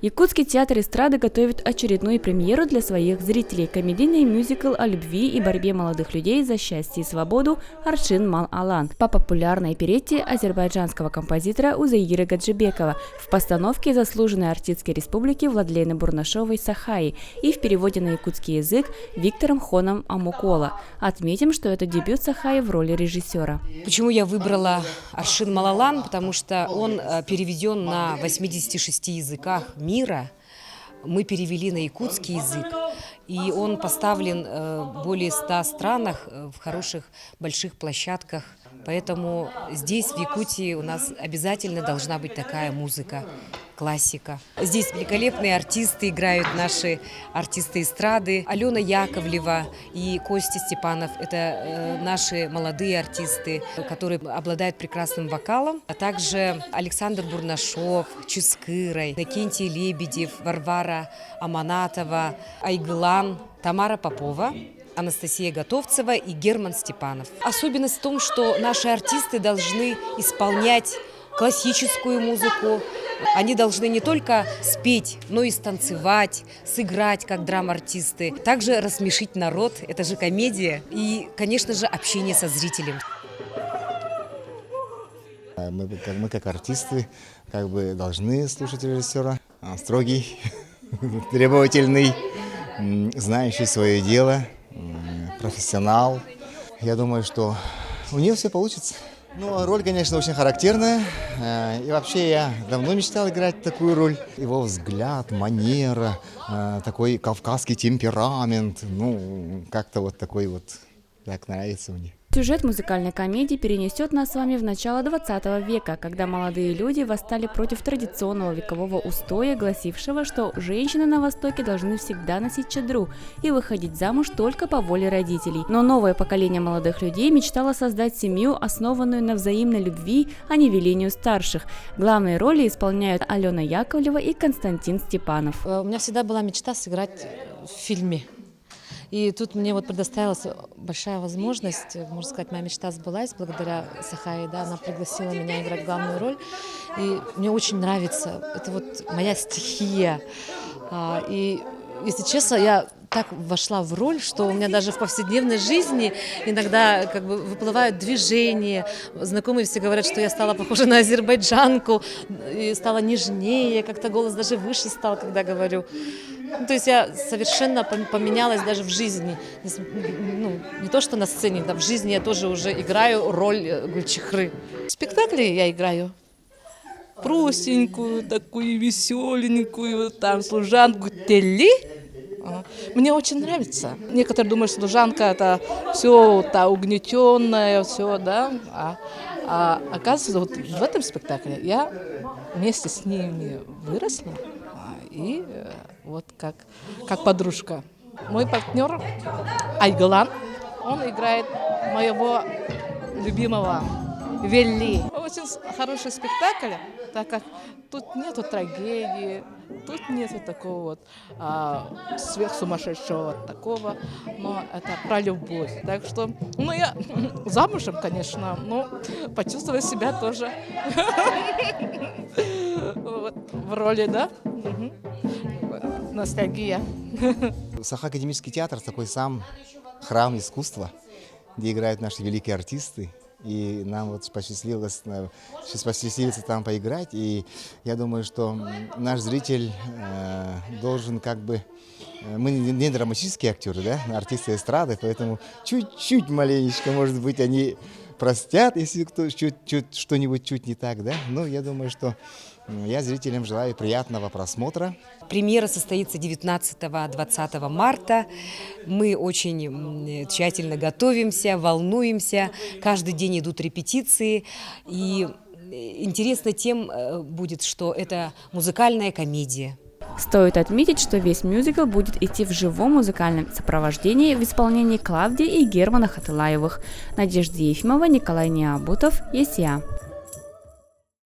Якутский театр эстрады готовит очередную премьеру для своих зрителей. Комедийный мюзикл о любви и борьбе молодых людей за счастье и свободу «Аршин Мал Алан» по популярной оперетте азербайджанского композитора Узаиры Гаджибекова в постановке заслуженной артистки республики Владлены Бурнашовой Сахаи и в переводе на якутский язык Виктором Хоном Амукола. Отметим, что это дебют Сахаи в роли режиссера. Почему я выбрала «Аршин Мал Алан»? Потому что он переведен на 86 языках мира. Мы перевели на якутский язык, и он поставлен в более 100 странах, в хороших больших площадках. Поэтому здесь, в Якутии, у нас обязательно должна быть такая музыка, классика. Здесь великолепные артисты играют, наши артисты эстрады. Алена Яковлева и Костя Степанов – это наши молодые артисты, которые обладают прекрасным вокалом. А также Александр Бурнашов, Чускырай, Иннокентий Лебедев, Варвара Аманатова, Айгылан, Тамара Попова, Анастасия Готовцева и Герман Степанов. Особенность в том, что наши артисты должны исполнять классическую музыку. Они должны не только спеть, но и станцевать, сыграть как драм-артисты. Также рассмешить народ, это же комедия. И, конечно же, общение со зрителем. Мы как артисты должны слушать режиссера. Строгий, требовательный, знающий свое дело, профессионал. Я думаю, что у нее все получится. Ну, роль, конечно, очень характерная. И вообще я давно мечтал играть такую роль. Его взгляд, манера, такой кавказский темперамент. Ну, как-то вот такой вот, так нравится мне. Сюжет музыкальной комедии перенесет нас с вами в начало 20 века, когда молодые люди восстали против традиционного векового устоя, гласившего, что женщины на Востоке должны всегда носить чадру и выходить замуж только по воле родителей. Но новое поколение молодых людей мечтало создать семью, основанную на взаимной любви, а не велению старших. Главные роли исполняют Алена Яковлева и Константин Степанов. У меня всегда была мечта сыграть в фильме. И тут мне вот предоставилась большая возможность, можно сказать, моя мечта сбылась благодаря Сахаи, да, она пригласила меня играть главную роль, и мне очень нравится, это вот моя стихия, и, если честно, я так вошла в роль, что у меня даже в повседневной жизни иногда выплывают движения, знакомые все говорят, что я стала похожа на азербайджанку, и стала нежнее, как-то голос даже выше стал, когда говорю. То есть я совершенно поменялась даже в жизни. Не то, что на сцене, да, в жизни я тоже уже играю роль Гульчихры. В спектакле я играю простенькую, такую веселенькую, там, служанку Телли. Мне очень нравится. Некоторые думают, что служанка это все угнетенное, все, да. А оказывается, вот в этом спектакле я вместе с ними выросла. И вот как подружка. Мой партнер Айгылан, он играет моего любимого Велли. Очень хороший спектакль, так как тут нету трагедии, тут нету такого вот сверхсумасшедшего такого, но это про любовь. Так что, я замужем, конечно, но почувствовала себя тоже в роли, да? Ностальгия. Саха академический театр такой сам храм искусства, где играют наши великие артисты. И нам вот посчастливилось там поиграть. И я думаю, что наш зритель должен мы не драматические актеры, да, артисты эстрады, поэтому чуть-чуть маленечко, может быть, они простят, если кто что-нибудь чуть не так, да. Но я думаю, что я зрителям желаю приятного просмотра. Премьера состоится 19-20 марта. Мы очень тщательно готовимся, волнуемся. Каждый день идут репетиции. И интересно тем будет, что это музыкальная комедия. Стоит отметить, что весь мюзикл будет идти в живом музыкальном сопровождении в исполнении Клавдии и Германа Хатылаевых. Надежда Ефимова, Николай Необутов, ЕСЯ.